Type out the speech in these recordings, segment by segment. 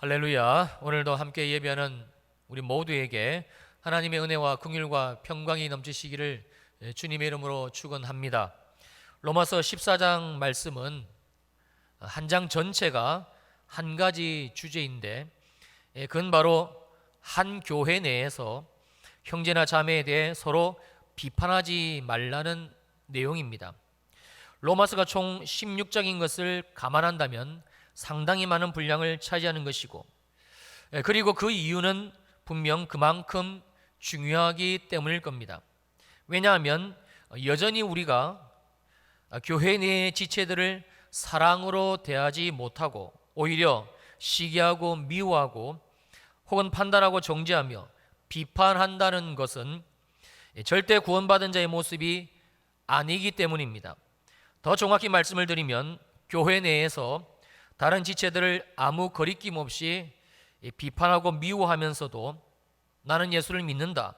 할렐루야. 오늘도 함께 예배하는 우리 모두에게 하나님의 은혜와 긍휼과 평강이 넘치시기를 주님의 이름으로 축원합니다. 로마서 14장 말씀은 한 장 전체가 한 가지 주제인데, 그건 바로 한 교회 내에서 형제나 자매에 대해 서로 비판하지 말라는 내용입니다. 로마서가 총 16장인 것을 감안한다면 상당히 많은 분량을 차지하는 것이고, 그리고 그 이유는 분명 그만큼 중요하기 때문일 겁니다. 왜냐하면 여전히 우리가 교회 내의 지체들을 사랑으로 대하지 못하고 오히려 시기하고 미워하고 혹은 판단하고 정죄하며 비판한다는 것은 절대 구원받은 자의 모습이 아니기 때문입니다. 더 정확히 말씀을 드리면 교회 내에서 다른 지체들을 아무 거리낌 없이 비판하고 미워하면서도 나는 예수를 믿는다,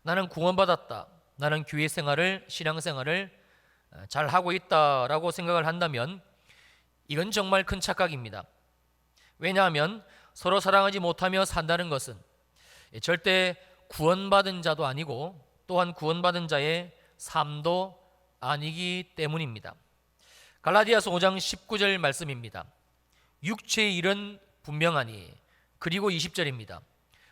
나는 구원받았다, 나는 교회 생활을, 신앙생활을 잘 하고 있다라고 생각을 한다면 이건 정말 큰 착각입니다. 왜냐하면 서로 사랑하지 못하며 산다는 것은 절대 구원받은 자도 아니고 또한 구원받은 자의 삶도 아니기 때문입니다. 갈라디아서 5장 19절 말씀입니다. 육체의 일은 분명하니, 그리고 20절입니다.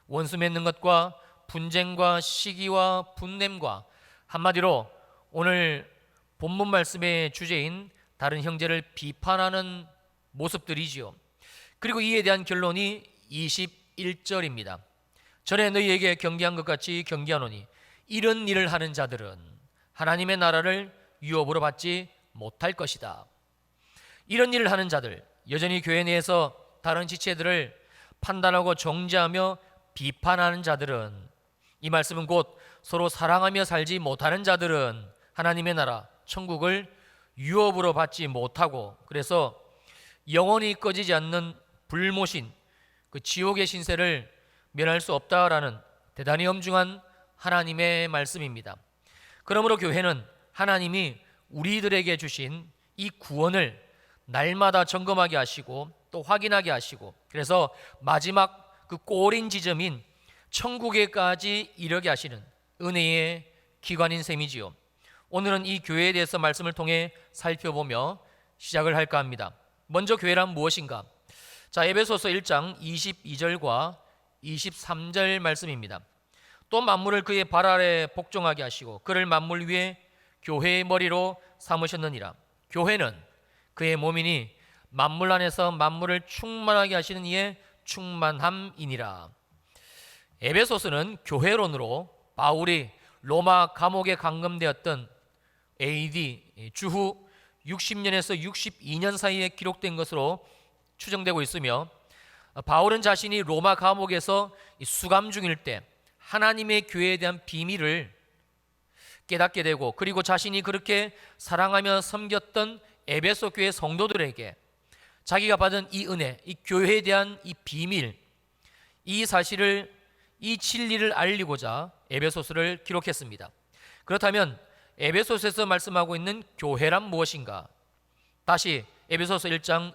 원수 맺는 것과 분쟁과 시기와 분냄과, 한마디로 오늘 본문 말씀의 주제인 다른 형제를 비판하는 모습들이지요. 그리고 이에 대한 결론이 21절입니다. 전에 너희에게 경계한 것 같이 경계하노니 이런 일을 하는 자들은 하나님의 나라를 유업으로 받지 못할 것이다. 이런 일을 하는 자들, 여전히 교회 내에서 다른 지체들을 판단하고 정죄하며 비판하는 자들은, 이 말씀은 곧 서로 사랑하며 살지 못하는 자들은 하나님의 나라 천국을 유업으로 받지 못하고, 그래서 영원히 꺼지지 않는 불모신 그 지옥의 신세를 면할 수 없다라는 대단히 엄중한 하나님의 말씀입니다. 그러므로 교회는 하나님이 우리들에게 주신 이 구원을 날마다 점검하게 하시고 또 확인하게 하시고, 그래서 마지막 그 꼬린 지점인 천국에까지 이르게 하시는 은혜의 기관인 셈이지요. 오늘은 이 교회에 대해서 말씀을 통해 살펴보며 시작을 할까 합니다. 먼저 교회란 무엇인가? 자, 에베소서 1장 22절과 23절 말씀입니다. 또 만물을 그의 발 아래 복종하게 하시고 그를 만물 위에 교회의 머리로 삼으셨느니라. 교회는 그의 몸이니 만물 안에서 만물을 충만하게 하시는 이의 충만함이니라. 에베소서는 교회론으로 바울이 로마 감옥에 감금되었던 AD 주후 60년에서 62년 사이에 기록된 것으로 추정되고 있으며, 바울은 자신이 로마 감옥에서 수감 중일 때 하나님의 교회에 대한 비밀을 깨닫게 되고, 그리고 자신이 그렇게 사랑하며 섬겼던 에베소 교회 성도들에게 자기가 받은 이 은혜, 이 교회에 대한 이 비밀, 이 사실을, 이 진리를 알리고자 에베소서를 기록했습니다. 그렇다면 에베소서에서 말씀하고 있는 교회란 무엇인가? 다시 에베소서 1장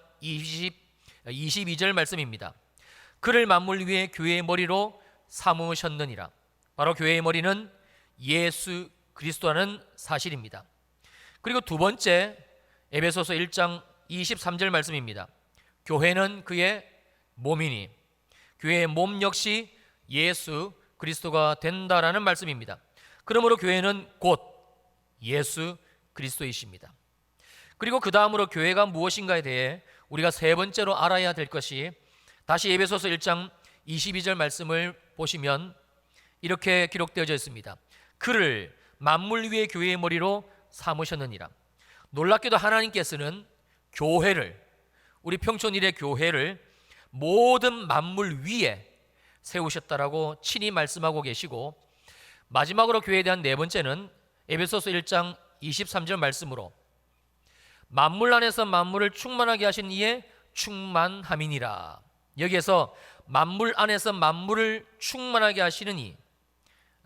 22절 말씀입니다. 그를 만물 위에 교회의 머리로 삼으셨느니라. 바로 교회의 머리는 예수 그리스도라는 사실입니다. 그리고 두 번째, 에베소서 1장 23절 말씀입니다. 교회는 그의 몸이니, 교회의 몸 역시 예수 그리스도가 된다라는 말씀입니다. 그러므로 교회는 곧 예수 그리스도이십니다. 그리고 그 다음으로 교회가 무엇인가에 대해 우리가 세 번째로 알아야 될 것이, 다시 에베소서 1장 22절 말씀을 보시면 이렇게 기록되어져 있습니다. 그를 만물 위의 교회의 머리로 삼으셨느니라. 놀랍게도 하나님께서는 교회를, 우리 평촌일의 교회를 모든 만물 위에 세우셨다라고 친히 말씀하고 계시고, 마지막으로 교회에 대한 네 번째는 에베소서 1장 23절 말씀으로 만물 안에서 만물을 충만하게 하신 이의 충만함이니라. 여기에서 만물 안에서 만물을 충만하게 하시는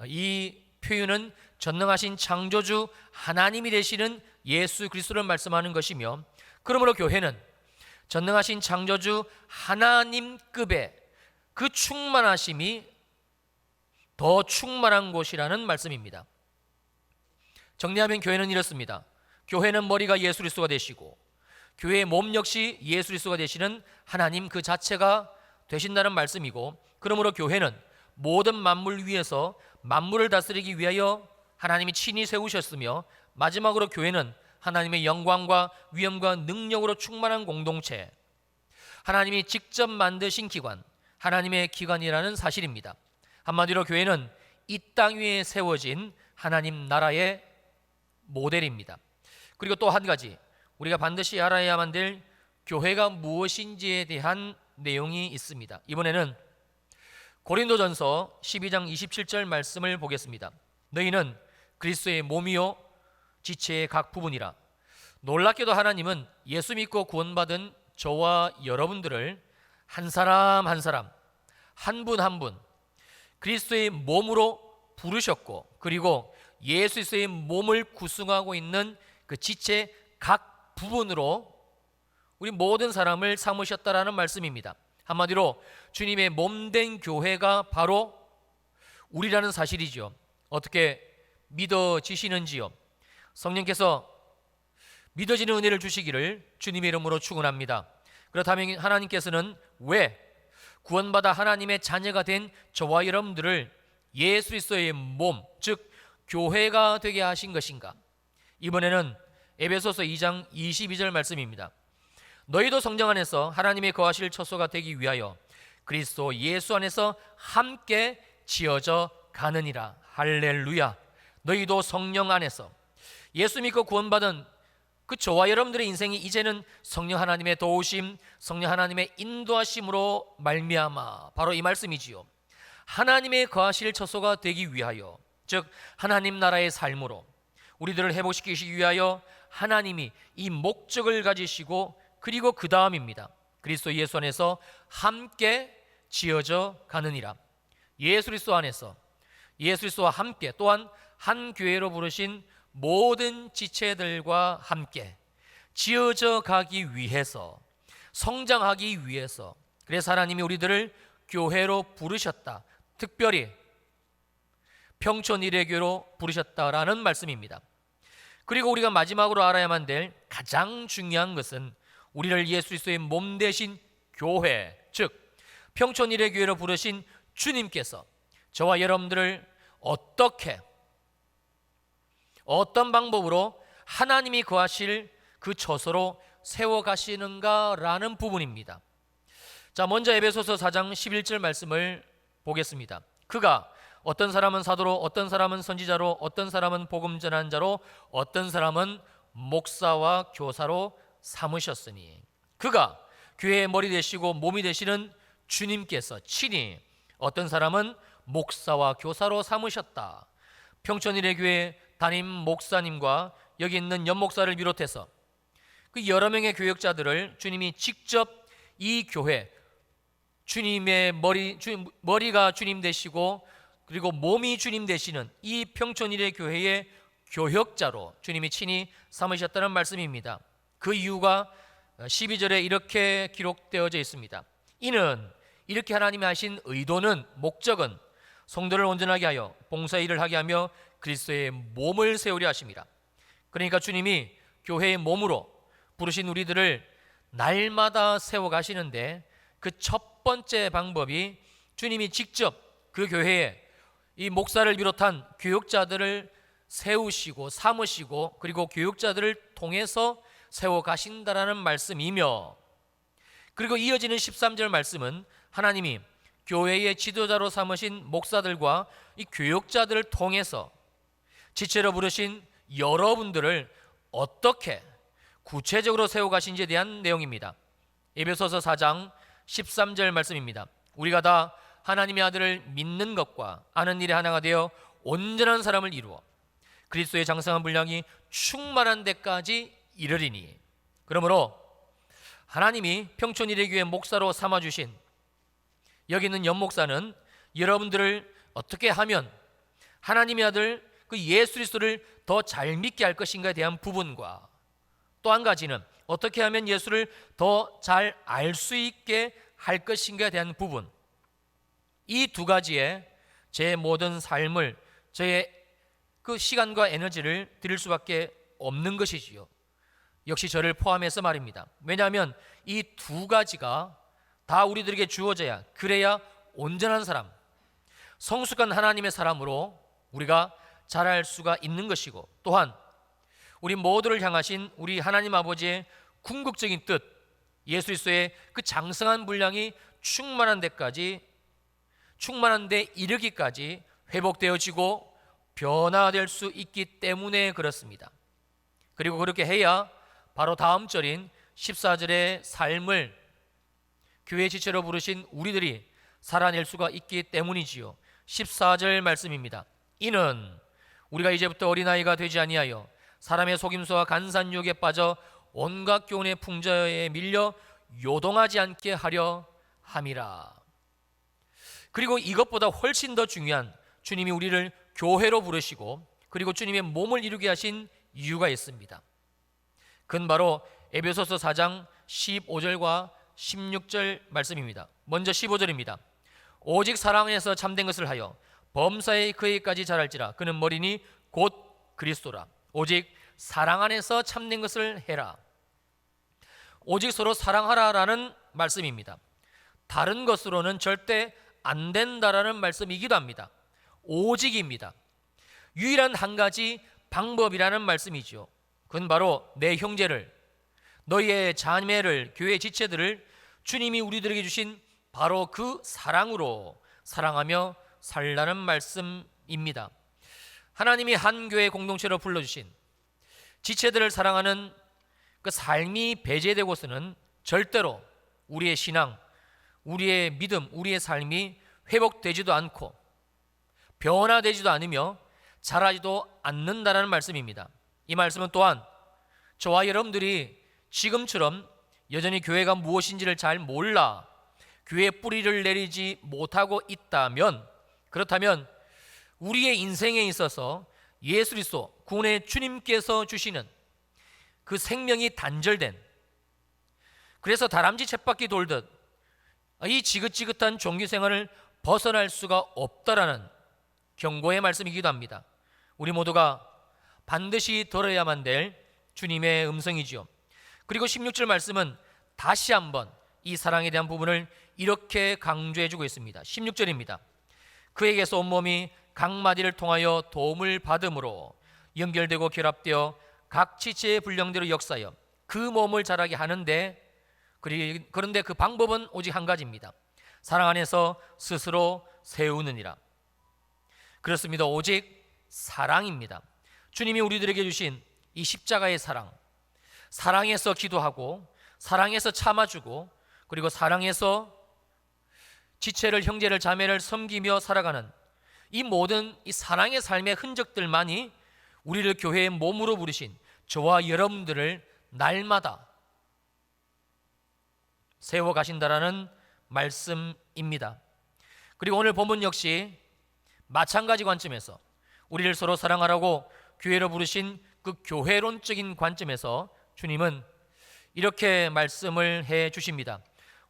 이 표현은 전능하신 창조주 하나님이 되시는 예수 그리스도를 말씀하는 것이며, 그러므로 교회는 전능하신 창조주 하나님급의 그 충만하심이 더 충만한 곳이라는 말씀입니다. 정리하면 교회는 이렇습니다. 교회는 머리가 예수 그리스도가 되시고 교회의 몸 역시 예수 그리스도가 되시는 하나님 그 자체가 되신다는 말씀이고, 그러므로 교회는 모든 만물 위에서 만물을 다스리기 위하여 하나님이 친히 세우셨으며, 마지막으로 교회는 하나님의 영광과 위엄과 능력으로 충만한 공동체, 하나님이 직접 만드신 기관, 하나님의 기관이라는 사실입니다. 한마디로 교회는 이 땅 위에 세워진 하나님 나라의 모델입니다. 그리고 또 한 가지 우리가 반드시 알아야만 될 교회가 무엇인지에 대한 내용이 있습니다. 이번에는 고린도전서 12장 27절 말씀을 보겠습니다. 너희는 그리스도의 몸이요 지체의 각 부분이라. 놀랍게도 하나님은 예수 믿고 구원받은 저와 여러분들을 한 사람 한 사람, 한 분 한 분 그리스도의 몸으로 부르셨고, 그리고 예수 그리스도의 몸을 구성하고 있는 그 지체 각 부분으로 우리 모든 사람을 삼으셨다라는 말씀입니다. 한마디로 주님의 몸된 교회가 바로 우리라는 사실이죠. 어떻게 믿어지시는지요? 성령께서 믿어지는 은혜를 주시기를 주님의 이름으로 축원합니다. 그렇다면 하나님께서는 왜 구원받아 하나님의 자녀가 된 저와 여러분들을 예수 그리스도의 몸, 즉 교회가 되게 하신 것인가? 이번에는 에베소서 2장 22절 말씀입니다. 너희도 성령 안에서 하나님의 거하실 처소가 되기 위하여 그리스도 예수 안에서 함께 지어져 가느니라. 할렐루야. 너희도 성령 안에서, 예수 믿고 구원받은 그 저와 여러분들의 인생이 이제는 성령 하나님의 도우심, 성령 하나님의 인도하심으로 말미암아 바로 이 말씀이지요. 하나님의 거하실 처소가 되기 위하여, 즉 하나님 나라의 삶으로 우리들을 회복시키시기 위하여 하나님이 이 목적을 가지시고, 그리고 그 다음입니다. 그리스도 예수 안에서 함께 지어져 가느니라. 예수 그리스도 안에서, 예수 그리스도와 함께, 또한 한 교회로 부르신 모든 지체들과 함께 지어져 가기 위해서, 성장하기 위해서, 그래서 하나님이 우리들을 교회로 부르셨다. 특별히 평촌 일회교로 부르셨다라는 말씀입니다. 그리고 우리가 마지막으로 알아야만 될 가장 중요한 것은 우리를 예수 그리스도의 몸 대신 교회, 즉 평촌 일회교회로 부르신 주님께서 저와 여러분들을 어떤 방법으로 하나님이 거하실 그 처소로 세워가시는가라는 부분입니다. 자, 먼저 에베소서 4장 11절 말씀을 보겠습니다. 그가 어떤 사람은 사도로, 어떤 사람은 선지자로, 어떤 사람은 복음 전한 자로, 어떤 사람은 목사와 교사로 삼으셨으니, 그가 교회의 머리 되시고 몸이 되시는 주님께서 친히 어떤 사람은 목사와 교사로 삼으셨다. 평촌일의 교회 담임 목사님과 여기 있는 연목사를 비롯해서 그 여러 명의 교역자들을 주님이 직접 이 교회, 주님의 머리가 주님 되시고 그리고 몸이 주님 되시는 이 평촌일의 교회의 교역자로 주님이 친히 삼으셨다는 말씀입니다. 그 이유가 12절에 이렇게 기록되어져 있습니다. 이는 이렇게 하나님이 하신 의도는, 목적은 성도를 온전하게 하여 봉사의 일을 하게 하며 그리스도의 몸을 세우려 하심이라. 그러니까 주님이 교회의 몸으로 부르신 우리들을 날마다 세워가시는데, 그 첫 번째 방법이 주님이 직접 그 교회에 이 목사를 비롯한 교역자들을 세우시고 삼으시고, 그리고 교역자들을 통해서 세워가신다라는 말씀이며, 그리고 이어지는 13절 말씀은 하나님이 교회의 지도자로 삼으신 목사들과 이 교역자들을 통해서 지체로 부르신 여러분들을 어떻게 구체적으로 세워가신지에 대한 내용입니다. 에베소서 4장 13절 말씀입니다. 우리가 다 하나님의 아들을 믿는 것과 아는 일에 하나가 되어 온전한 사람을 이루어 그리스도의 장성한 분량이 충만한 데까지 이르리니. 그러므로 하나님이 평촌일회교회 목사로 삼아주신 여기 있는 연목사는 여러분들을 어떻게 하면 하나님의 아들 그 예수 그리스도를 더 잘 믿게 할 것인가에 대한 부분과, 또 한 가지는 어떻게 하면 예수를 더 잘 알 수 있게 할 것인가에 대한 부분, 이 두 가지에 제 모든 삶을, 저의 그 시간과 에너지를 드릴 수밖에 없는 것이지요. 역시 저를 포함해서 말입니다. 왜냐하면 이 두 가지가 다 우리들에게 주어져야, 그래야 온전한 사람, 성숙한 하나님의 사람으로 우리가 자랄 수가 있는 것이고, 또한 우리 모두를 향하신 우리 하나님 아버지의 궁극적인 뜻, 예수 그리스도의 그 장성한 분량이 충만한 데 이르기까지 회복되어지고 변화될 수 있기 때문에 그렇습니다. 그리고 그렇게 해야 바로 다음 절인 14절의 삶을 교회 지체로 부르신 우리들이 살아낼 수가 있기 때문이지요. 14절 말씀입니다. 이는 우리가 이제부터 어린아이가 되지 아니하여 사람의 속임수와 간산 유혹에 빠져 온갖 교훈의 풍자에 밀려 요동하지 않게 하려 함이라. 그리고 이것보다 훨씬 더 중요한, 주님이 우리를 교회로 부르시고 그리고 주님의 몸을 이루게 하신 이유가 있습니다. 그건 바로 에베소서 4장 15절과 16절 말씀입니다. 먼저 15절입니다. 오직 사랑 안에서 참된 것을 하여 범사에 그에게까지 자랄지라. 그는 머리니 곧 그리스도라. 오직 사랑 안에서 참된 것을 해라. 오직 서로 사랑하라라는 말씀입니다. 다른 것으로는 절대 안 된다라는 말씀이기도 합니다. 오직입니다. 유일한 한 가지 방법이라는 말씀이죠. 그건 바로 내 형제를, 너희의 자매를, 교회 지체들을 주님이 우리들에게 주신 바로 그 사랑으로 사랑하며 살라는 말씀입니다. 하나님이 한 교회 공동체로 불러주신 지체들을 사랑하는 그 삶이 배제되고서는 절대로 우리의 신앙, 우리의 믿음, 우리의 삶이 회복되지도 않고 변화되지도 않으며 자라지도 않는다는 말씀입니다. 이 말씀은 또한 저와 여러분들이 지금처럼 여전히 교회가 무엇인지를 잘 몰라 교회에 뿌리를 내리지 못하고 있다면, 그렇다면 우리의 인생에 있어서 예수 그리스도 구원의 주님께서 주시는 그 생명이 단절된, 그래서 다람쥐 쳇바퀴 돌듯 이 지긋지긋한 종교 생활을 벗어날 수가 없다라는 경고의 말씀이기도 합니다. 우리 모두가 반드시 들어야만 될 주님의 음성이지요. 그리고 16절 말씀은 다시 한번 이 사랑에 대한 부분을 이렇게 강조해주고 있습니다. 16절입니다. 그에게서 온몸이 각 마디를 통하여 도움을 받음으로 연결되고 결합되어 각 지체의 분량대로 역사하여 그 몸을 자라게 하는데, 그런데 그 방법은 오직 한 가지입니다. 사랑 안에서 스스로 세우느니라. 그렇습니다. 오직 사랑입니다. 주님이 우리들에게 주신 이 십자가의 사랑, 사랑해서 기도하고 사랑해서 참아주고 그리고 사랑해서 지체를, 형제를, 자매를 섬기며 살아가는 이 모든 이 사랑의 삶의 흔적들만이 우리를 교회의 몸으로 부르신 저와 여러분들을 날마다 세워가신다라는 말씀입니다. 그리고 오늘 본문 역시 마찬가지 관점에서 우리를 서로 사랑하라고 교회로 부르신 그 교회론적인 관점에서 주님은 이렇게 말씀을 해 주십니다.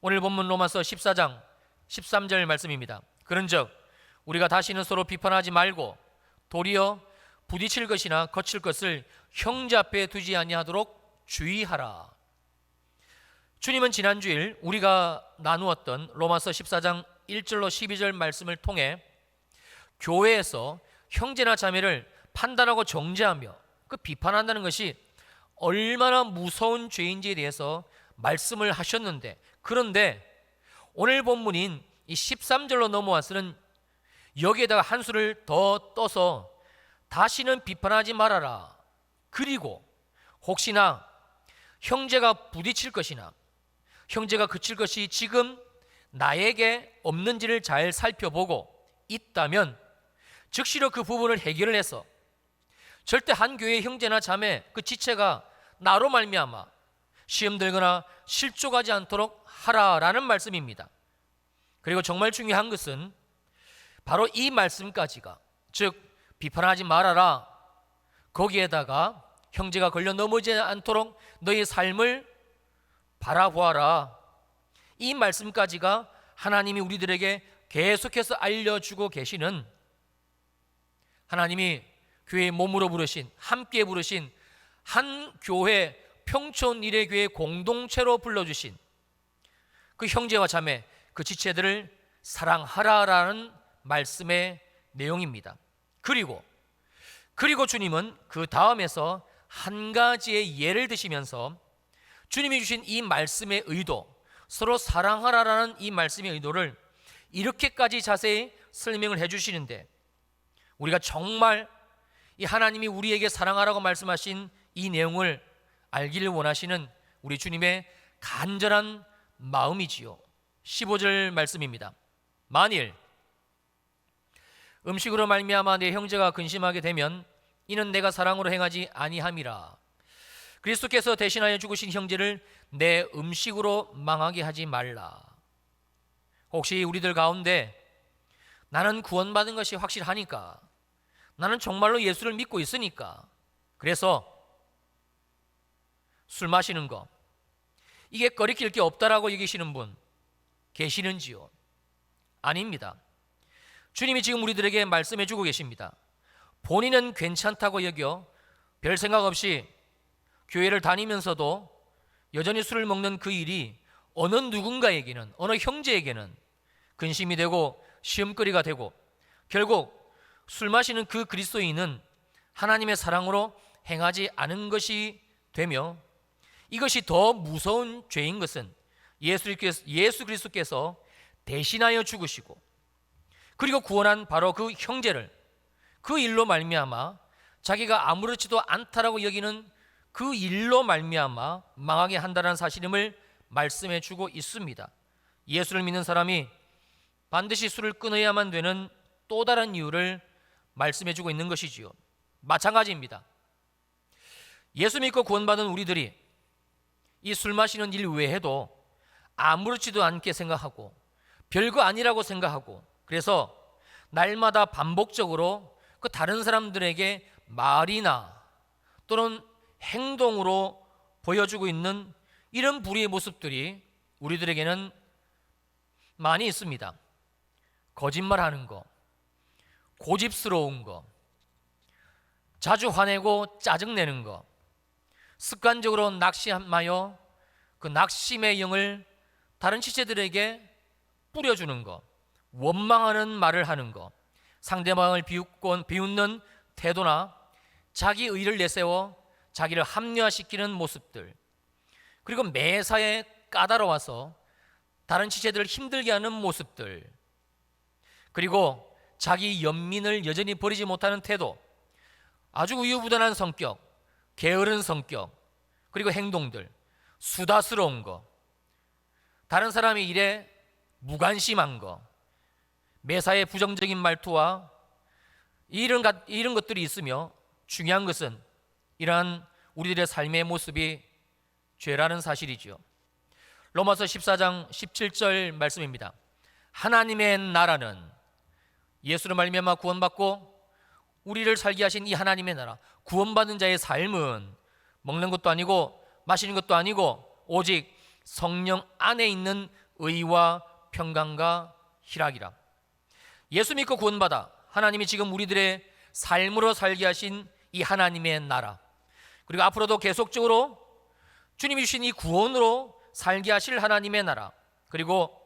오늘 본문 로마서 14장 13절 말씀입니다. 그런즉 우리가 다시는 서로 비판하지 말고 도리어 부딪힐 것이나 거칠 것을 형제 앞에 두지 아니하도록 주의하라. 주님은 지난주일 우리가 나누었던 로마서 14장 1절로 12절 말씀을 통해 교회에서 형제나 자매를 판단하고 정죄하며 그 비판한다는 것이 얼마나 무서운 죄인지에 대해서 말씀을 하셨는데, 그런데 오늘 본문인 이 13절로 넘어와서는 여기에다가 한 수를 더 떠서 다시는 비판하지 말아라. 그리고 혹시나 형제가 부딪힐 것이나 형제가 그칠 것이 지금 나에게 없는지를 잘 살펴보고 있다면 즉시로 그 부분을 해결을 해서 절대 한 교회의 형제나 자매 그 지체가 나로 말미암아 시험 들거나 실족하지 않도록 하라라는 말씀입니다. 그리고 정말 중요한 것은 바로 이 말씀까지가, 즉 비판하지 말아라, 거기에다가 형제가 걸려 넘어지지 않도록 너의 삶을 바라보아라. 이 말씀까지가 하나님이 우리들에게 계속해서 알려주고 계시는, 하나님이 교회의 몸으로 부르신, 함께 부르신 한 교회, 평촌 일회교회 공동체로 불러주신 그 형제와 자매, 그 지체들을 사랑하라라는 말씀의 내용입니다. 그리고 주님은 그 다음에서 한 가지의 예를 드시면서 주님이 주신 이 말씀의 의도, 서로 사랑하라라는 이 말씀의 의도를 이렇게까지 자세히 설명을 해주시는데, 우리가 정말 이 하나님이 우리에게 사랑하라고 말씀하신 이 내용을 알기를 원하시는 우리 주님의 간절한 마음이지요. 15절 말씀입니다. 만일 음식으로 말미암아 내 형제가 근심하게 되면 이는 내가 사랑으로 행하지 아니함이라. 그리스도께서 대신하여 죽으신 형제를 내 음식으로 망하게 하지 말라. 혹시 우리들 가운데 나는 구원받은 것이 확실하니까, 나는 정말로 예수를 믿고 있으니까, 그래서 술 마시는 거 이게 거리낄 게 없다라고 여기시는 분 계시는지요? 아닙니다. 주님이 지금 우리들에게 말씀해 주고 계십니다. 본인은 괜찮다고 여겨 별 생각 없이 교회를 다니면서도 여전히 술을 먹는 그 일이 어느 누군가에게는, 어느 형제에게는 근심이 되고 시험거리가 되고, 결국 술 마시는 그 그리스도인은 하나님의 사랑으로 행하지 않은 것이 되며, 이것이 더 무서운 죄인 것은 예수 그리스도께서 대신하여 죽으시고 그리고 구원한 바로 그 형제를 그 일로 말미암아 자기가 아무렇지도 않다라고 여기는 그 일로 말미암아 망하게 한다는 사실임을 말씀해 주고 있습니다. 예수를 믿는 사람이 반드시 술을 끊어야만 되는 또 다른 이유를 말씀해 주고 있는 것이지요. 마찬가지입니다. 예수 믿고 구원받은 우리들이 이 술 마시는 일 외에도 아무렇지도 않게 생각하고 별거 아니라고 생각하고, 그래서 날마다 반복적으로 그 다른 사람들에게 말이나 또는 행동으로 보여주고 있는 이런 불의의 모습들이 우리들에게는 많이 있습니다. 거짓말하는 거, 고집스러운 거, 자주 화내고 짜증내는 거, 습관적으로 낙심하여 그 낙심의 영을 다른 지체들에게 뿌려주는 거, 원망하는 말을 하는 거, 상대방을 비웃는 태도나 자기 의를 내세워 자기를 합리화시키는 모습들, 그리고 매사에 까다로워서 다른 지체들을 힘들게 하는 모습들, 그리고 자기 연민을 여전히 버리지 못하는 태도, 아주 우유부단한 성격, 게으른 성격, 그리고 행동들, 수다스러운 거, 다른 사람의 일에 무관심한 거, 매사에 부정적인 말투와 이런 것들이 있으며, 중요한 것은 이러한 우리들의 삶의 모습이 죄라는 사실이지요. 로마서 14장 17절 말씀입니다. 하나님의 나라는, 예수로 말미암아 구원받고 우리를 살게 하신 이 하나님의 나라, 구원받은 자의 삶은 먹는 것도 아니고 마시는 것도 아니고 오직 성령 안에 있는 의와 평강과 희락이라. 예수 믿고 구원받아 하나님이 지금 우리들의 삶으로 살게 하신 이 하나님의 나라, 그리고 앞으로도 계속적으로 주님이 주신 이 구원으로 살게 하실 하나님의 나라, 그리고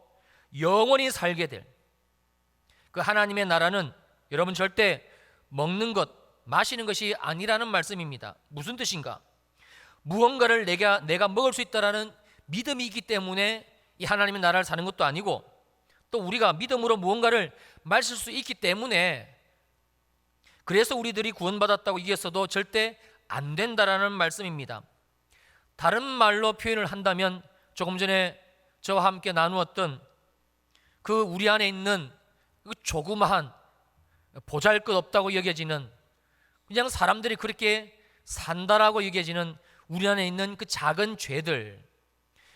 영원히 살게 될 그 하나님의 나라는 여러분 절대 먹는 것, 마시는 것이 아니라는 말씀입니다. 무슨 뜻인가? 무언가를 내가 먹을 수 있다라는 믿음이 있기 때문에 이 하나님의 나라를 사는 것도 아니고, 또 우리가 믿음으로 무언가를 마실 수 있기 때문에 그래서 우리들이 구원받았다고 얘기했어도 절대 안 된다라는 말씀입니다. 다른 말로 표현을 한다면 조금 전에 저와 함께 나누었던 그 우리 안에 있는 그 조그마한 보잘것없다고 여겨지는, 그냥 사람들이 그렇게 산다라고 여겨지는 우리 안에 있는 그 작은 죄들,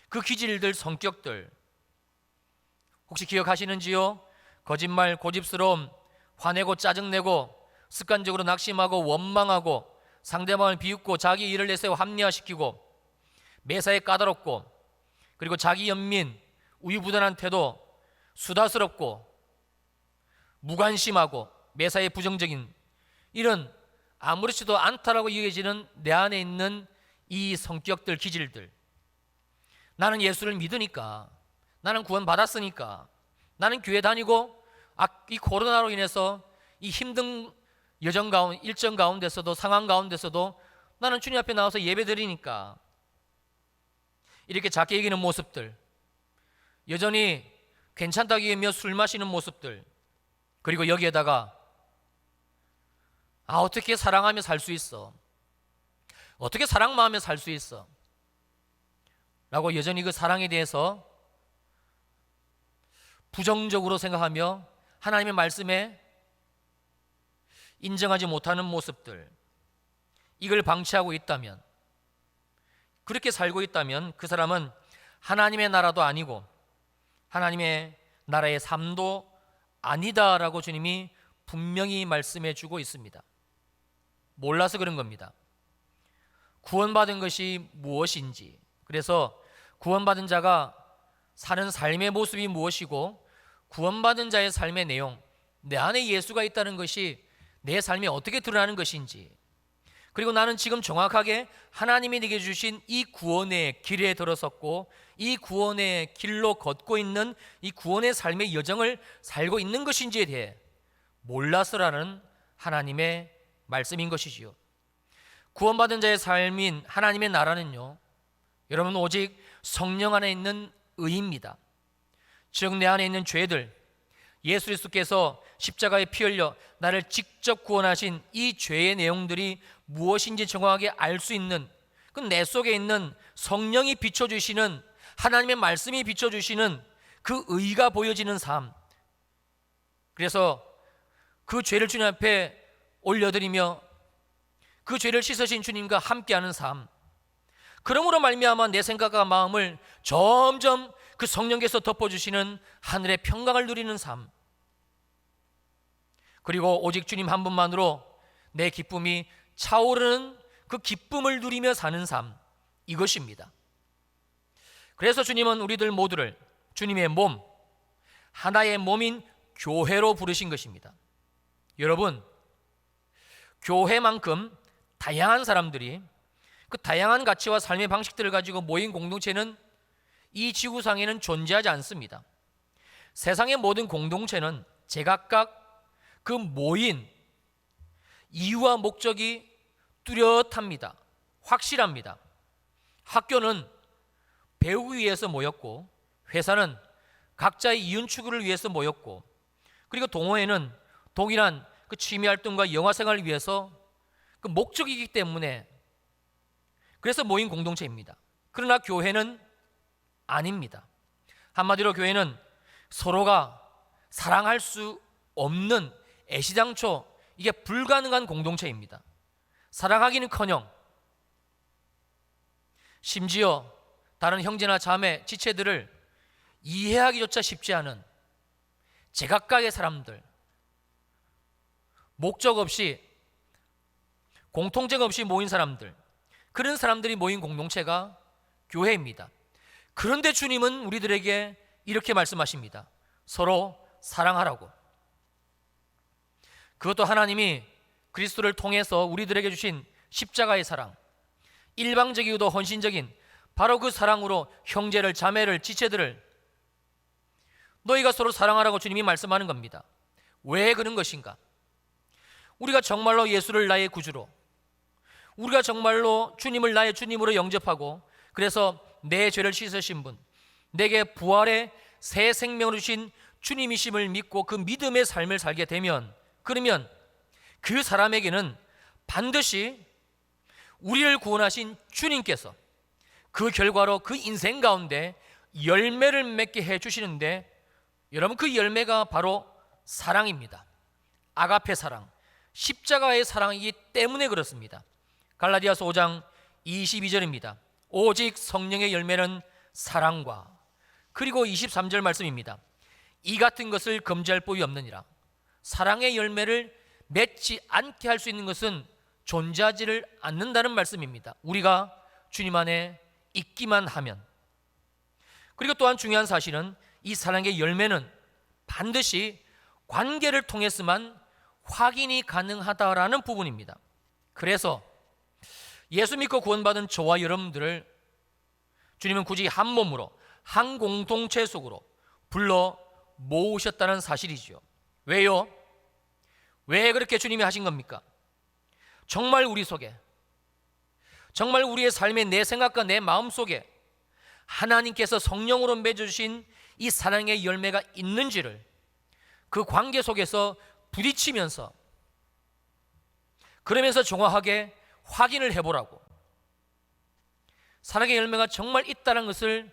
그 기질들, 성격들 혹시 기억하시는지요? 거짓말, 고집스러움, 화내고 짜증내고 습관적으로 낙심하고 원망하고 상대방을 비웃고 자기 일을 내세워 합리화시키고 매사에 까다롭고 그리고 자기 연민, 우유부단한 태도, 수다스럽고 무관심하고 매사에 부정적인 이런 아무렇지도 않다라고 여겨지는 내 안에 있는 이 성격들, 기질들, 나는 예수를 믿으니까, 나는 구원받았으니까, 나는 교회 다니고 이 코로나로 인해서 이 힘든 일정 가운데서도, 상황 가운데서도 나는 주님 앞에 나와서 예배 드리니까, 이렇게 작게 여기는 모습들, 여전히 괜찮다고 여기며 술 마시는 모습들, 그리고 여기에다가 어떻게 사랑하며 살 수 있어? 어떻게 사랑만 하며 살 수 있어? 라고 여전히 그 사랑에 대해서 부정적으로 생각하며 하나님의 말씀에 인정하지 못하는 모습들, 이걸 방치하고 있다면, 그렇게 살고 있다면 그 사람은 하나님의 나라도 아니고 하나님의 나라의 삶도 아니다라고 주님이 분명히 말씀해 주고 있습니다. 몰라서 그런 겁니다. 구원받은 것이 무엇인지, 그래서 구원받은 자가 사는 삶의 모습이 무엇이고 구원받은 자의 삶의 내용, 내 안에 예수가 있다는 것이 내 삶에 어떻게 드러나는 것인지, 그리고 나는 지금 정확하게 하나님이 내게 주신 이 구원의 길에 들어섰고 이 구원의 길로 걷고 있는 이 구원의 삶의 여정을 살고 있는 것인지에 대해 몰라서라는 하나님의 말씀인 것이지요. 구원받은 자의 삶인 하나님의 나라는요, 여러분, 오직 성령 안에 있는 의입니다. 즉 내 안에 있는 죄들, 예수 그리스도께서 십자가에 피 흘려 나를 직접 구원하신 이 죄의 내용들이 무엇인지 정확하게 알 수 있는, 그 내 속에 있는 성령이 비춰주시는, 하나님의 말씀이 비춰주시는 그 의가 보여지는 삶, 그래서 그 죄를 주님 앞에 올려드리며 그 죄를 씻으신 주님과 함께하는 삶, 그러므로 말미암아 내 생각과 마음을 점점 그 성령께서 덮어주시는 하늘의 평강을 누리는 삶, 그리고 오직 주님 한 분만으로 내 기쁨이 차오르는 그 기쁨을 누리며 사는 삶, 이것입니다. 그래서 주님은 우리들 모두를 주님의 몸, 하나의 몸인 교회로 부르신 것입니다. 여러분, 교회만큼 다양한 사람들이 그 다양한 가치와 삶의 방식들을 가지고 모인 공동체는 이 지구상에는 존재하지 않습니다. 세상의 모든 공동체는 제각각 그 모인 이유와 목적이 뚜렷합니다. 확실합니다. 학교는 배우기 위해서 모였고, 회사는 각자의 이윤 추구를 위해서 모였고, 그리고 동호회는 동일한 그 취미 활동과 영화 생활을 위해서 그 목적이기 때문에 그래서 모인 공동체입니다. 그러나 교회는 아닙니다. 한마디로 교회는 서로가 사랑할 수 없는, 애시당초 이게 불가능한 공동체입니다. 사랑하기는커녕 심지어 다른 형제나 자매, 지체들을 이해하기조차 쉽지 않은 제각각의 사람들, 목적 없이, 공통점 없이 모인 사람들, 그런 사람들이 모인 공동체가 교회입니다. 그런데 주님은 우리들에게 이렇게 말씀하십니다. 서로 사랑하라고. 그것도 하나님이 그리스도를 통해서 우리들에게 주신 십자가의 사랑, 일방적이고도 헌신적인 바로 그 사랑으로 형제를, 자매를, 지체들을 너희가 서로 사랑하라고 주님이 말씀하는 겁니다. 왜 그런 것인가? 우리가 정말로 예수를 나의 구주로, 우리가 정말로 주님을 나의 주님으로 영접하고, 그래서 내 죄를 씻으신 분, 내게 부활의 새 생명을 주신 주님이심을 믿고 그 믿음의 삶을 살게 되면, 그러면 그 사람에게는 반드시 우리를 구원하신 주님께서 그 결과로 그 인생 가운데 열매를 맺게 해주시는데, 여러분, 그 열매가 바로 사랑입니다. 아가페 사랑, 십자가의 사랑이기 때문에 그렇습니다. 갈라디아서 5장 22절입니다. 오직 성령의 열매는 사랑과, 그리고 23절 말씀입니다. 이 같은 것을 금지할 법이 없느니라. 사랑의 열매를 맺지 않게 할 수 있는 것은 존재하지를 않는다는 말씀입니다. 우리가 주님 안에 있기만 하면. 그리고 또한 중요한 사실은 이 사랑의 열매는 반드시 관계를 통해서만 확인이 가능하다라는 부분입니다. 그래서 예수 믿고 구원받은 저와 여러분들을 주님은 굳이 한 몸으로, 한 공동체 속으로 불러 모으셨다는 사실이죠. 왜요? 왜 그렇게 주님이 하신 겁니까? 정말 우리 속에, 정말 우리의 삶의 내 생각과 내 마음 속에 하나님께서 성령으로 맺어주신 이 사랑의 열매가 있는지를 그 관계 속에서 부딪히면서, 그러면서 정확하게 확인을 해보라고, 사랑의 열매가 정말 있다는 것을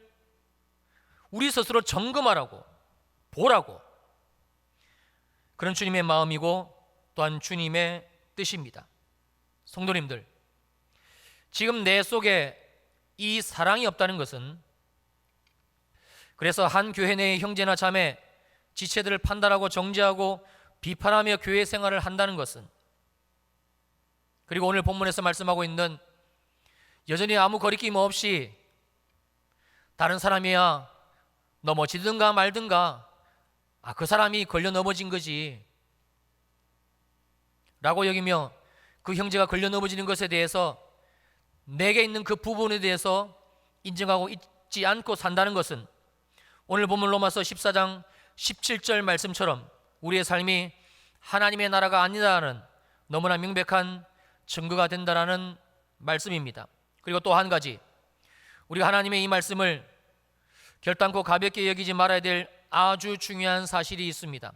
우리 스스로 점검하라고, 보라고, 그런 주님의 마음이고 또한 주님의 뜻입니다. 성도님들, 지금 내 속에 이 사랑이 없다는 것은, 그래서 한 교회 내의 형제나 자매, 지체들을 판단하고 정죄하고 비판하며 교회 생활을 한다는 것은, 그리고 오늘 본문에서 말씀하고 있는 여전히 아무 거리낌 없이 다른 사람이야 넘어지든가 말든가, 그 사람이 걸려 넘어진 거지 라고 여기며 그 형제가 걸려 넘어지는 것에 대해서 내게 있는 그 부분에 대해서 인정하고 있지 않고 산다는 것은, 오늘 본문 로마서 14장 17절 말씀처럼 우리의 삶이 하나님의 나라가 아니다라는 너무나 명백한 증거가 된다라는 말씀입니다. 그리고 또 한 가지, 우리가 하나님의 이 말씀을 결단코 가볍게 여기지 말아야 될 아주 중요한 사실이 있습니다.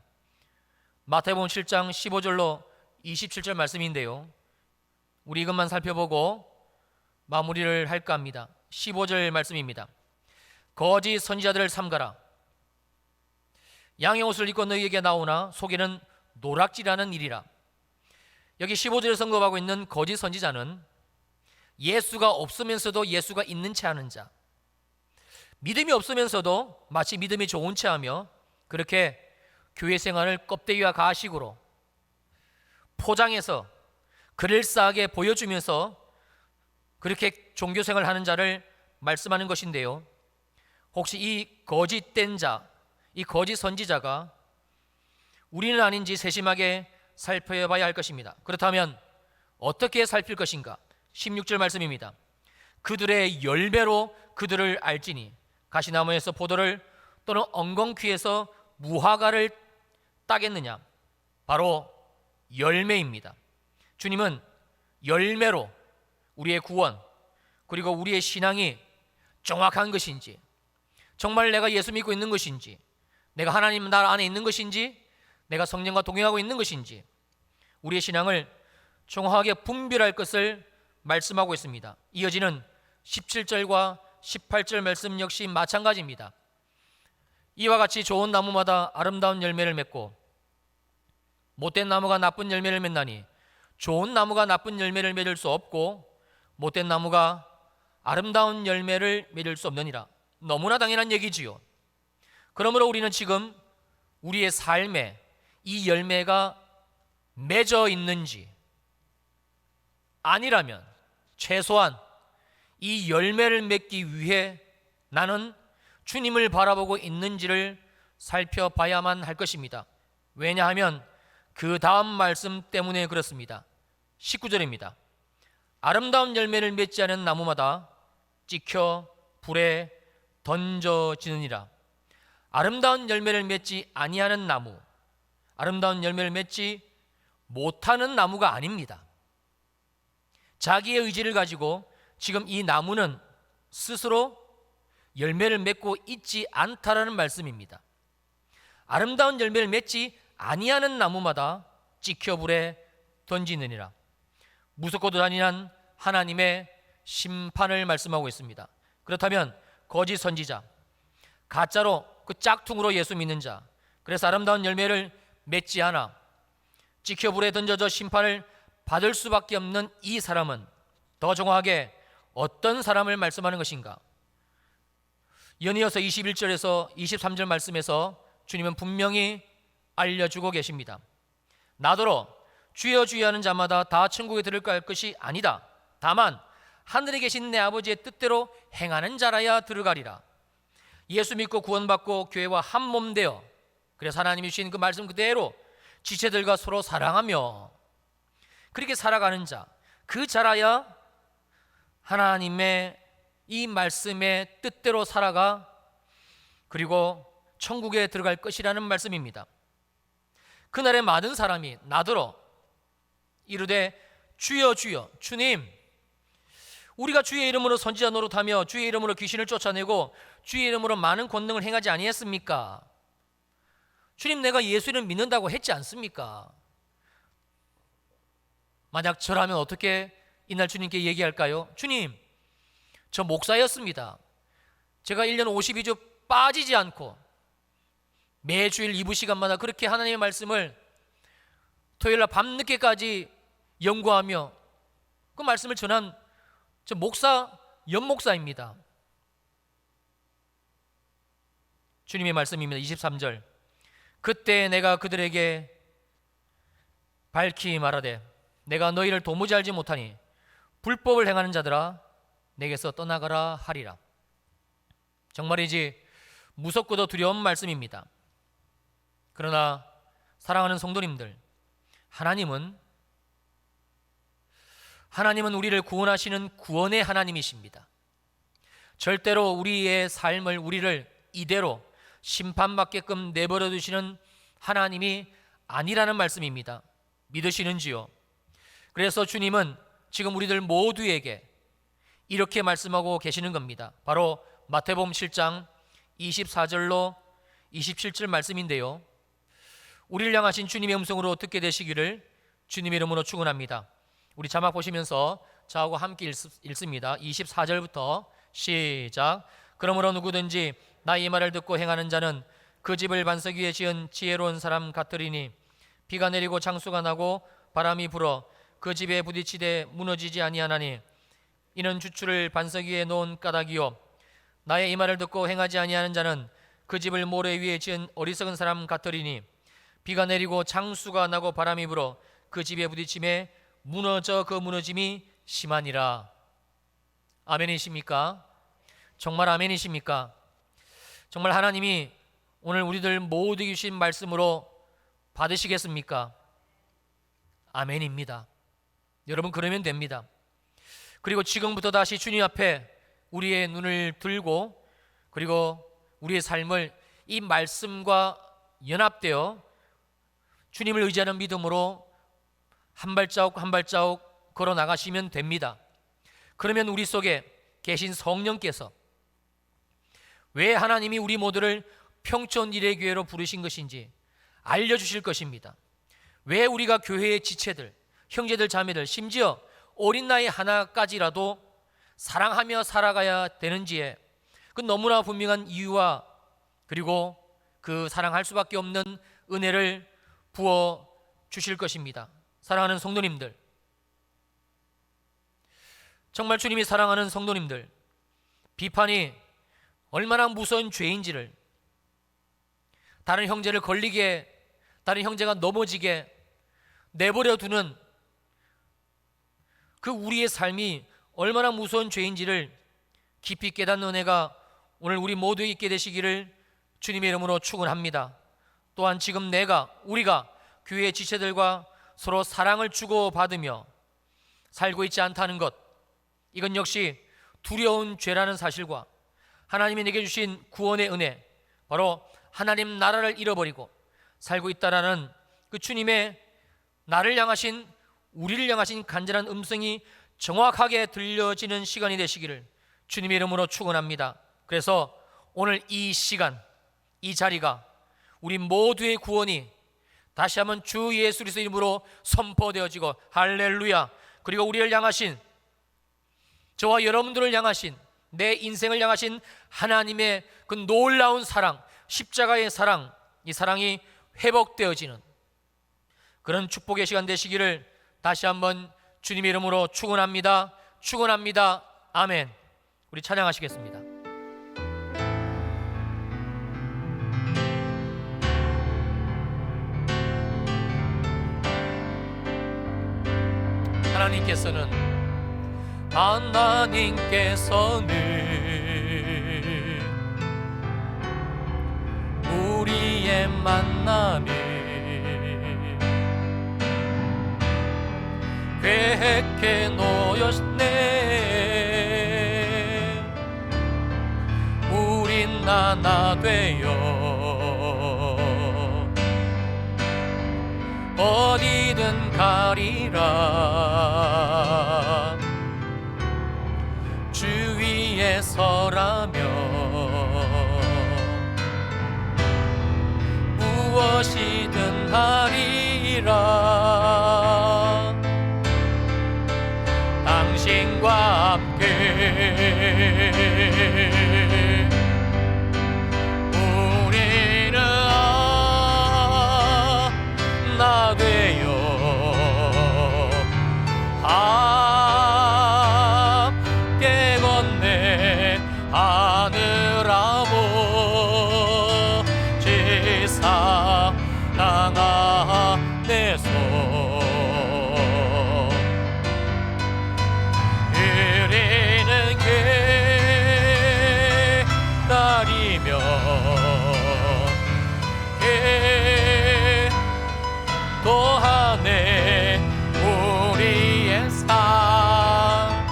마태복음 7장 15절로 27절 말씀인데요, 우리 이것만 살펴보고 마무리를 할까 합니다. 15절 말씀입니다. 거짓 선지자들을 삼가라. 양의 옷을 입고 너희에게 나오나 속에는 노락질하는 일이라. 여기 15절에 언급하고 있는 거짓 선지자는 예수가 없으면서도 예수가 있는 체 하는 자, 믿음이 없으면서도 마치 믿음이 좋은 체 하며 그렇게 교회 생활을 껍데기와 가식으로 포장해서 그럴싸하게 보여주면서 그렇게 종교 생활을 하는 자를 말씀하는 것인데요, 혹시 이 거짓된 자, 이 거짓 선지자가 우리는 아닌지 세심하게 살펴봐야 할 것입니다. 그렇다면 어떻게 살필 것인가? 16절 말씀입니다. 그들의 열매로 그들을 알지니 가시나무에서 포도를 또는 엉겅퀴에서 무화과를 따겠느냐? 바로 열매입니다. 주님은 열매로 우리의 구원, 그리고 우리의 신앙이 정확한 것인지, 정말 내가 예수 믿고 있는 것인지, 내가 하나님 나라 안에 있는 것인지, 내가 성령과 동행하고 있는 것인지, 우리의 신앙을 정확하게 분별할 것을 말씀하고 있습니다. 이어지는 17절과 18절 말씀 역시 마찬가지입니다. 이와 같이 좋은 나무마다 아름다운 열매를 맺고 못된 나무가 나쁜 열매를 맺나니 좋은 나무가 나쁜 열매를 맺을 수 없고 못된 나무가 아름다운 열매를 맺을 수 없느니라. 너무나 당연한 얘기지요. 그러므로 우리는 지금 우리의 삶에 이 열매가 맺어 있는지, 아니라면 최소한 이 열매를 맺기 위해 나는 주님을 바라보고 있는지를 살펴봐야만 할 것입니다. 왜냐하면 그 다음 말씀 때문에 그렇습니다. 19절입니다. 아름다운 열매를 맺지 않은 나무마다 찍혀 불에 던져지느니라. 아름다운 열매를 맺지 아니하는 나무, 아름다운 열매를 맺지 못하는 나무가 아닙니다. 자기의 의지를 가지고 지금 이 나무는 스스로 열매를 맺고 있지 않다라는 말씀입니다. 아름다운 열매를 맺지 아니하는 나무마다 찍혀 불에 던지느니라. 무섭고도 잔인한 하나님의 심판을 말씀하고 있습니다. 그렇다면 거짓 선지자, 가짜로 그 짝퉁으로 예수 믿는 자, 그래서 아름다운 열매를 맺지 않아 찍혀 불에 던져져 심판을 받을 수밖에 없는 이 사람은 더 정확하게 어떤 사람을 말씀하는 것인가? 연이어서 21절에서 23절 말씀에서 주님은 분명히 알려주고 계십니다. 나더러 주여 주여 하는 자마다 다 천국에 들어갈 것이 아니다. 다만 하늘에 계신 내 아버지의 뜻대로 행하는 자라야 들어가리라. 예수 믿고 구원받고 교회와 한 몸 되어, 그래서 하나님이 주신 그 말씀 그대로 지체들과 서로 사랑하며 그렇게 살아가는 자, 그 자라야 하나님의 이 말씀의 뜻대로 살아가 그리고 천국에 들어갈 것이라는 말씀입니다. 그날에 많은 사람이 나더러 이르되 주여 주여, 주님, 우리가 주의 이름으로 선지자 노릇하며 주의 이름으로 귀신을 쫓아내고 주의 이름으로 많은 권능을 행하지 아니했습니까? 주님, 내가 예수 이름 믿는다고 했지 않습니까? 만약 저라면 어떻게 이날 주님께 얘기할까요? 주님, 저 목사였습니다. 제가 1년 52주 빠지지 않고 매주일 2부 시간마다 그렇게 하나님의 말씀을 토요일날 밤늦게까지 연구하며 그 말씀을 전한 저 연목사입니다. 주님의 말씀입니다. 23절. 그때 내가 그들에게 밝히 말하되 내가 너희를 도무지 알지 못하니 불법을 행하는 자들아 내게서 떠나가라 하리라. 정말이지 무섭고도 두려운 말씀입니다. 그러나 사랑하는 성도님들, 하나님은 우리를 구원하시는 구원의 하나님이십니다. 절대로 우리의 삶을, 우리를 이대로 심판받게끔 내버려 두시는 하나님이 아니라는 말씀입니다. 믿으시는지요? 그래서 주님은 지금 우리들 모두에게 이렇게 말씀하고 계시는 겁니다. 바로 마태복음 7장 24절로 27절 말씀인데요, 우리를 향하신 주님의 음성으로 듣게 되시기를 주님의 이름으로 축원합니다. 우리 자막 보시면서 저하고 함께 읽습니다. 24절부터 시작. 그러므로 누구든지 나의 말을 듣고 행하는 자는 그 집을 반석 위에 지은 지혜로운 사람 같으리니 비가 내리고 장수가 나고 바람이 불어 그 집에 부딪히되 무너지지 아니하나니 이는 주추를 반석 위에 놓은 까닭이요 나의 이 말을 듣고 행하지 아니하는 자는 그 집을 모래 위에 지은 어리석은 사람 같으리니 비가 내리고 장수가 나고 바람이 불어 그 집에 부딪힘에 무너져 그 무너짐이 심하니라. 아멘이십니까? 정말 아멘이십니까? 정말 하나님이 오늘 우리들 모두에게 주신 말씀으로 받으시겠습니까? 아멘입니다. 여러분, 그러면 됩니다. 그리고 지금부터 다시 주님 앞에 우리의 눈을 들고 그리고 우리의 삶을 이 말씀과 연합되어 주님을 의지하는 믿음으로 한 발자국 한 발자국 걸어 나가시면 됩니다. 그러면 우리 속에 계신 성령께서 왜 하나님이 우리 모두를 평촌 일회교회로 부르신 것인지 알려주실 것입니다. 왜 우리가 교회의 지체들, 형제들, 자매들, 심지어 어린 나이 하나까지라도 사랑하며 살아가야 되는지에 그 너무나 분명한 이유와 그리고 그 사랑할 수밖에 없는 은혜를 부어 주실 것입니다. 사랑하는 성도님들, 정말 주님이 사랑하는 성도님들, 비판이 얼마나 무서운 죄인지를, 다른 형제를 걸리게, 다른 형제가 넘어지게 내버려 두는 그 우리의 삶이 얼마나 무서운 죄인지를 깊이 깨닫는 은혜가 오늘 우리 모두에 있게 되시기를 주님의 이름으로 축원합니다. 또한 지금 우리가 교회의 지체들과 서로 사랑을 주고받으며 살고 있지 않다는 것, 이건 역시 두려운 죄라는 사실과 하나님이 내게 주신 구원의 은혜, 바로 하나님 나라를 잃어버리고 살고 있다라는 그 주님의 나를 향하신, 우리를 향하신 간절한 음성이 정확하게 들려지는 시간이 되시기를 주님의 이름으로 축원합니다. 그래서 오늘 이 시간, 이 자리가 우리 모두의 구원이 다시 한번 주 예수 그리스도 이름으로 선포되어지고, 할렐루야. 그리고 우리를 향하신, 저와 여러분들을 향하신, 내 인생을 향하신 하나님의 그 놀라운 사랑, 십자가의 사랑, 이 사랑이 회복되어지는 그런 축복의 시간 되시기를 다시 한번 주님의 이름으로 축원합니다. 축원합니다. 아멘. 우리 찬양하시겠습니다. 하나님께서는 만남이 계획해 놓였네. 우린 하나 되어 어디든 가리라. 주위에 서라며 무엇이든 하리라. 당신과 함께 우리는 하나 되어 함께 건네 하늘 아버지 사랑 안에서 우리는 기다리며 또한해 우리의 삶의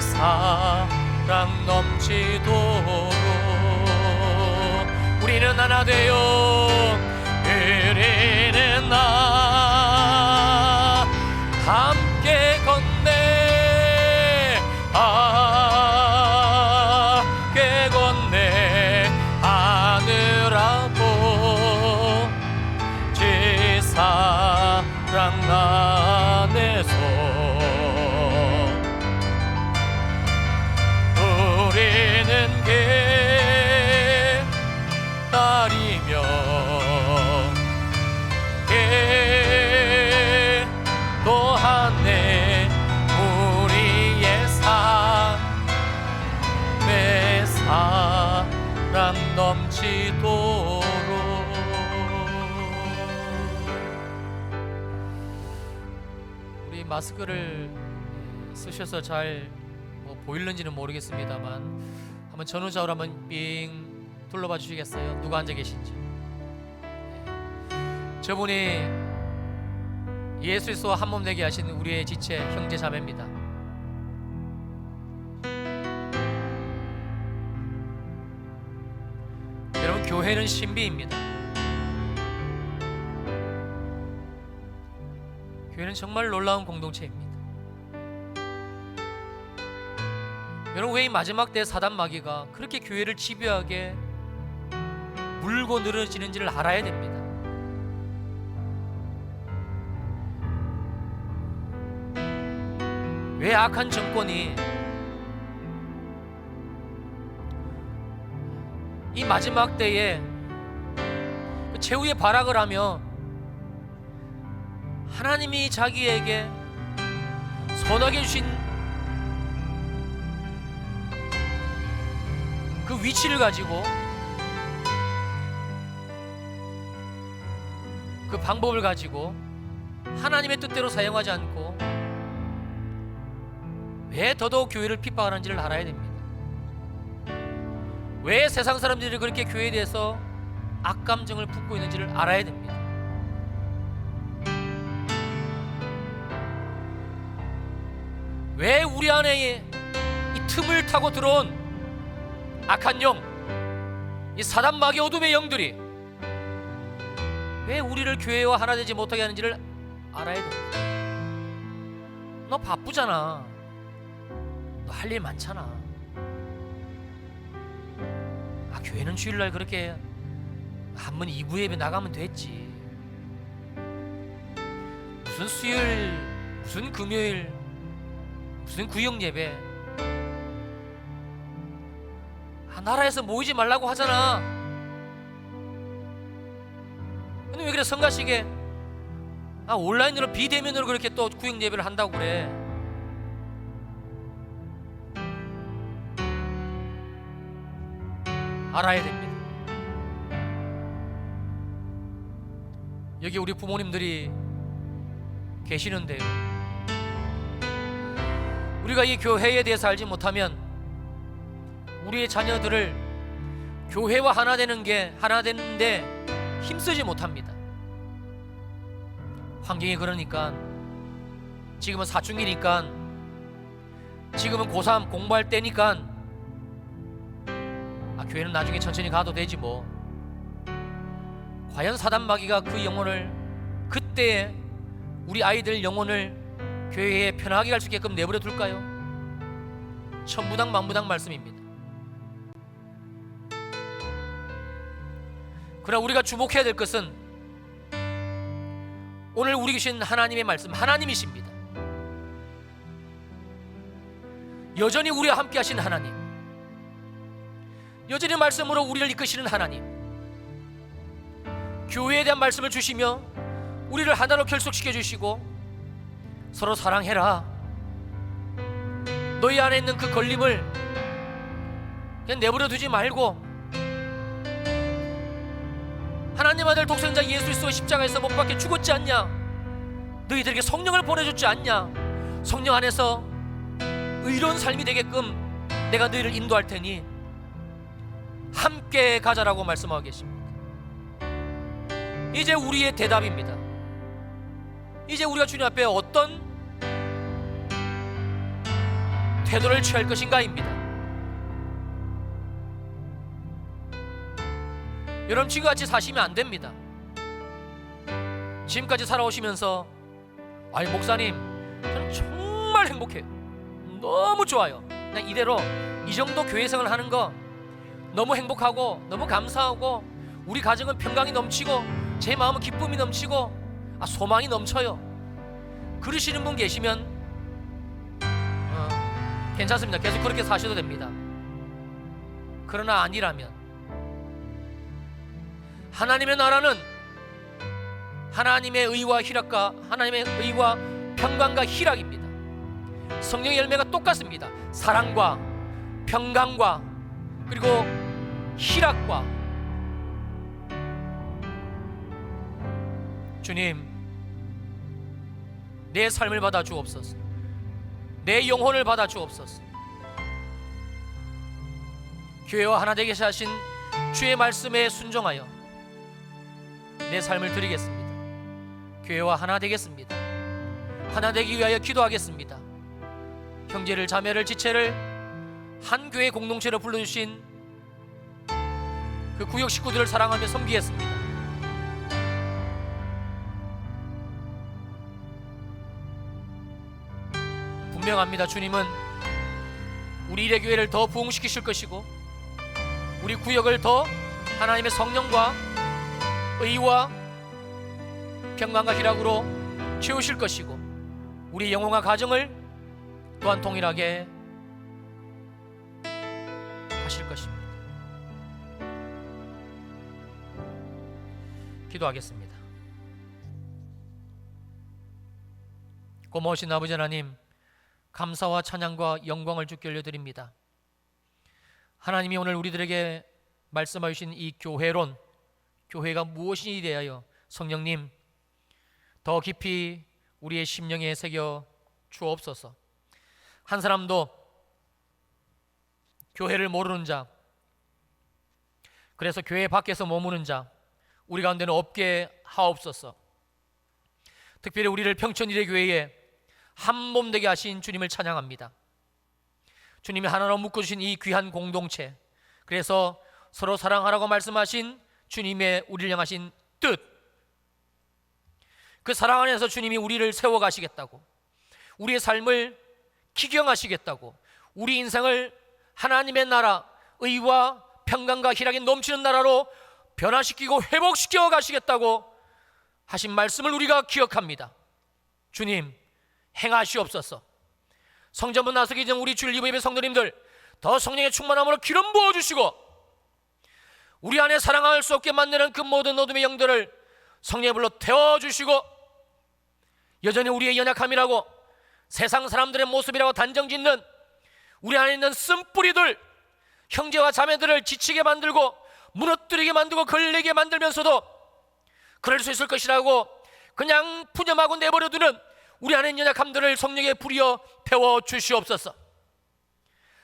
사랑 넘치도록 우리는 하나 되어 우리는 함께 건네 함께 건네 하늘 아버지 사랑 안에서 우리는 기다리며 또한해 우리의 삶의 사랑 넘치도록. 우리 마스크를 쓰셔서 잘 보이는지는 모르겠습니다만 한번 전후좌우로 한번 빙 둘러봐 주시겠어요? 누가 앉아 계신지. 저분이 예수 그리스도와 한 몸 되게 하신 우리의 지체 형제 자매입니다. 여러분, 교회는 신비입니다. 교회는 정말 놀라운 공동체입니다. 여러분, 왜 이 마지막 때 사단 마귀가 그렇게 교회를 집요하게 물고 늘어지는지를 알아야 됩니다. 왜 악한 정권이 이 마지막 때에 최후의 발악을 하며 하나님이 자기에게 선하게 주신 그 위치를 가지고 그 방법을 가지고 하나님의 뜻대로 사용하지 않고 왜 더더욱 교회를 핍박하는지를 알아야 됩니다. 왜 세상 사람들이 그렇게 교회에 대해서 악감정을 품고 있는지를 알아야 됩니다. 왜 우리 안에 이 틈을 타고 들어온 악한 영, 이 사단 마귀 어둠의 영들이 왜 우리를 교회와 하나 되지 못하게 하는지를 알아야 됩니다. 너 바쁘잖아. 너 할 일 많잖아. 교회는 주일날 그렇게 한번 2부 예배 나가면 됐지. 무슨 수요일, 무슨 금요일, 무슨 구역 예배. 나라에서 모이지 말라고 하잖아. 근데 왜 그래? 성가시게 온라인으로 비대면으로 그렇게 또 구역 예배를 한다고 그래. 알아야 됩니다. 여기 우리 부모님들이 계시는데요, 우리가 이 교회에 대해서 알지 못하면 우리의 자녀들을 교회와 하나 되는데 힘쓰지 못합니다. 환경이 그러니까, 지금은 사춘기니까, 지금은 고3 공부할 때니까, 교회는 나중에 천천히 가도 되지 뭐. 과연 사단마귀가 그 영혼을, 그때의 우리 아이들 영혼을 교회에 편하게 갈 수 있게끔 내버려 둘까요? 천부당 만부당 말씀입니다. 그러나 우리가 주목해야 될 것은 오늘 우리 계신 하나님의 말씀, 하나님이십니다. 여전히 우리와 함께 하신 하나님, 여전히 말씀으로 우리를 이끄시는 하나님, 교회에 대한 말씀을 주시며 우리를 하나로 결속시켜 주시고, 서로 사랑해라, 너희 안에 있는 그 걸림을 그냥 내버려 두지 말고, 하나님 아들 독생자 예수 그리스도 십자가에서 못 박혀 죽었지 않냐, 너희들에게 성령을 보내줬지 않냐, 성령 안에서 의로운 삶이 되게끔 내가 너희를 인도할 테니 함께 가자라고 말씀하고 계십니다. 이제 우리의 대답입니다. 이제 우리가 주님 앞에 어떤 태도를 취할 것인가입니다. 여러분, 지금같이 사시면 안 됩니다. 지금까지 살아오시면서 목사님 저는 정말 행복해요, 너무 좋아요, 그냥 이대로 이 정도 교회 생활을 하는 거 너무 행복하고 너무 감사하고 우리 가정은 평강이 넘치고 제 마음은 기쁨이 넘치고 소망이 넘쳐요, 그러시는 분 계시면 괜찮습니다. 계속 그렇게 사셔도 됩니다. 그러나 아니라면, 하나님의 나라는 하나님의 의와 희락과, 하나님의 의와 평강과 희락입니다. 성령의 열매가 똑같습니다. 사랑과 평강과 그리고 희락과. 주님, 내 삶을 받아 주옵소서. 내 영혼을 받아 주옵소서. 교회와 하나 되게 하신 주의 말씀에 순종하여 내 삶을 드리겠습니다. 교회와 하나 되겠습니다. 하나 되기 위하여 기도하겠습니다. 형제를, 자매를, 지체를 한 교회 공동체로 불러주신 그 구역 식구들을 사랑하며 섬기겠습니다. 분명합니다. 주님은 우리 일의 교회를 더 부흥시키실 것이고, 우리 구역을 더 하나님의 성령과 의와 평강과 희락으로 채우실 것이고, 우리 영혼과 가정을 또한 동일하게 하실 것입니다. 기도하겠습니다. 고마우신 아버지 하나님, 감사와 찬양과 영광을 주께 올려드립니다. 하나님이 오늘 우리들에게 말씀하여 주신 이 교회론, 교회가 무엇인지 대하여 성령님 더 깊이 우리의 심령에 새겨 주옵소서. 한 사람도 교회를 모르는 자, 그래서 교회 밖에서 머무는 자 우리 가운데는 없게 하옵소서. 특별히 우리를 평천일의 교회에 한 몸 되게 하신 주님을 찬양합니다. 주님이 하나로 묶어주신 이 귀한 공동체, 그래서 서로 사랑하라고 말씀하신 주님의 우리를 향하신 뜻, 그 사랑 안에서 주님이 우리를 세워가시겠다고, 우리의 삶을 기경하시겠다고, 우리 인생을 하나님의 나라, 의와 평강과 희락이 넘치는 나라로 변화시키고 회복시켜 가시겠다고 하신 말씀을 우리가 기억합니다. 주님, 행하시옵소서. 성전문 나서기 전 우리 주일 예배 성도님들 더 성령의 충만함으로 기름 부어주시고, 우리 안에 사랑할 수 없게 만드는 그 모든 어둠의 영들을 성령의 불로 태워주시고, 여전히 우리의 연약함이라고, 세상 사람들의 모습이라고 단정짓는 우리 안에 있는 쓴뿌리들, 형제와 자매들을 지치게 만들고 무너뜨리게 만들고 걸리게 만들면서도 그럴 수 있을 것이라고 그냥 푸념하고 내버려두는 우리 안에 있는 연약함들을 성령에 불이어 태워 주시옵소서.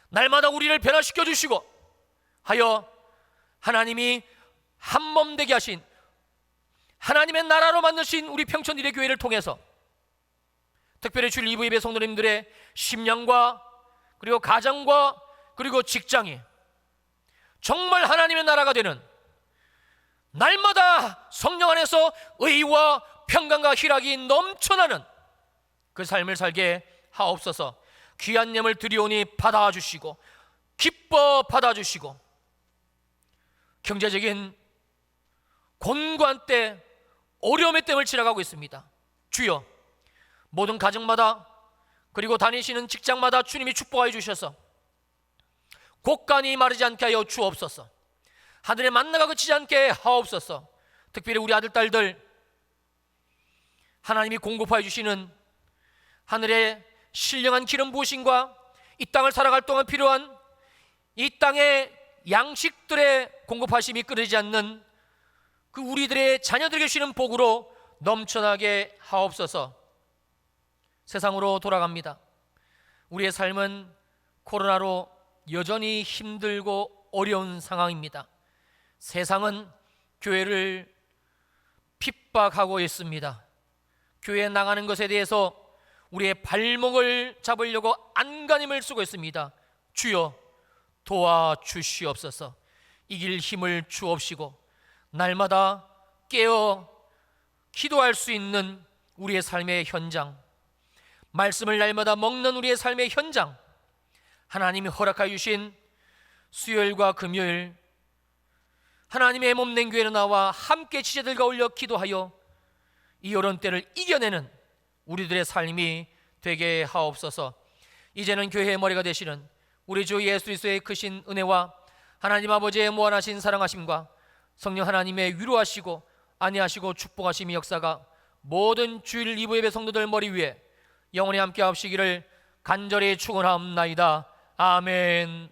날마다 우리를 변화시켜 주시고 하여 하나님이 한 몸 되게 하신 하나님의 나라로 만드신 우리 평촌일의 교회를 통해서 특별히 주일 2부 예배 성도님들의 심령과 그리고 가정과 그리고 직장이 정말 하나님의 나라가 되는, 날마다 성령 안에서 의와 평강과 희락이 넘쳐나는 그 삶을 살게 하옵소서. 귀한 예물 드리오니 받아주시고 기뻐 받아주시고, 경제적인 곤고한 때, 어려움의 땜을 지나가고 있습니다. 주여, 모든 가정마다 그리고 다니시는 직장마다 주님이 축복하여 주셔서 곡간이 마르지 않게 하여 주옵소서. 하늘의 만나가 그치지 않게 하옵소서. 특별히 우리 아들 딸들, 하나님이 공급하여 주시는 하늘의 신령한 기름 부으심과 이 땅을 살아갈 동안 필요한 이 땅의 양식들의 공급하심이 끊이지 않는 그 우리들의 자녀들에게 주시는 복으로 넘쳐나게 하옵소서. 세상으로 돌아갑니다. 우리의 삶은 코로나로 여전히 힘들고 어려운 상황입니다. 세상은 교회를 핍박하고 있습니다. 교회에 나가는 것에 대해서 우리의 발목을 잡으려고 안간힘을 쓰고 있습니다. 주여 도와주시옵소서. 이길 힘을 주옵시고 날마다 깨어 기도할 수 있는 우리의 삶의 현장, 말씀을 날마다 먹는 우리의 삶의 현장, 하나님이 허락하여 주신 수요일과 금요일 하나님의 몸된 교회로 나와 함께 지체들과 올려 기도하여 이 어려운 때를 이겨내는 우리들의 삶이 되게 하옵소서. 이제는 교회의 머리가 되시는 우리 주 예수 그리스도의 크신 은혜와 하나님 아버지의 무한하신 사랑하심과 성령 하나님의 위로하시고 안위하시고 축복하심의 역사가 모든 주일 2부 예배 성도들 머리 위에 영원히 함께 하옵시기를 간절히 축원하옵나이다. 아멘.